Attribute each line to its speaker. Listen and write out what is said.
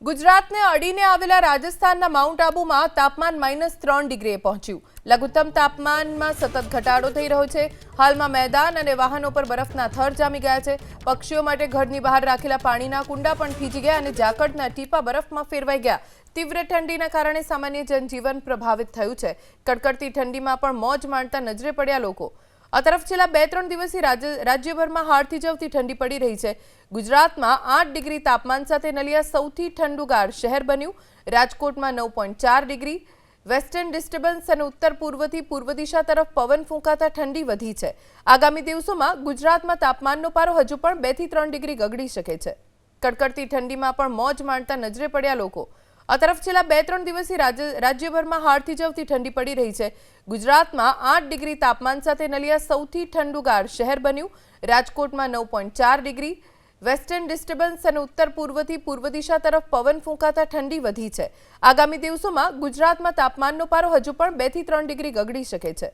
Speaker 1: ગુજરાતને અડીને આવેલા રાજસ્થાનના માઉન્ટ આબુમાં તાપમાન -3 ડિગ્રીએ પહોંચ્યું। લઘુત્તમ તાપમાનમાં સતત ઘટાડો થઈ રહ્યો છે। હાલમાં મેદાન અને વાહનો પર બરફના થર જામી ગયા છે। પક્ષીઓ માટે ઘરની બહાર રાખેલા પાણીના કુંડા પણ ભીજી ગયા અને ઝાકળના ટીપા બરફમાં ફેરવાઈ ગયા। तीव्र ठंडीना कारणे सामान्य जनजीवन प्रभावित थयुं छे। कड़कड़ती ठंडीमां पण मौज माणता नजरे पड्या लोको। आ तरफ छेल्ला 2-3 दिवसथी राज्यभरमां हाड़थी जवती ठंडी पड़ी रही है। गुजरातमां 8 डिग्री तापमान साथे नलिया सौथी ठंडुगार शहर बन्युं। राजकोटमां 9.4 डिग्री। वेस्टर्न डिस्टर्बन्स अने उत्तर पूर्वथी पूर्व दिशा तरफ पवन फूंकाता ठंडी वधी छे। आगामी दिवसोमां गुजरातमां तापमाननो पारो हजू पण 2 થી 3 डिग्री गगड़ी शके छे। कड़कड़ती ठंडीमां पण मौज माणता नजरे पड्या लोको। आ तरफ छेल्ला 2-3 दिवसथी राज्यभरमां हाड़थी जवती ठंडी पड़ी रही है। गुजरातमां 8 डिग्री तापमान साथे नलिया सौथी ठंडुगार शहर बन्युं। राजकोटमां 9.4 डिग्री। वेस्टर्न डिस्टर्बन्स अने उत्तर पूर्वथी पूर्व दिशा तरफ पवन फूंकाता ठंडी वधी छे। आगामी दिवसोमां गुजरातमां तापमाननो पारो हजू पण 2 થી 3 डिग्री गगड़ी शके छे।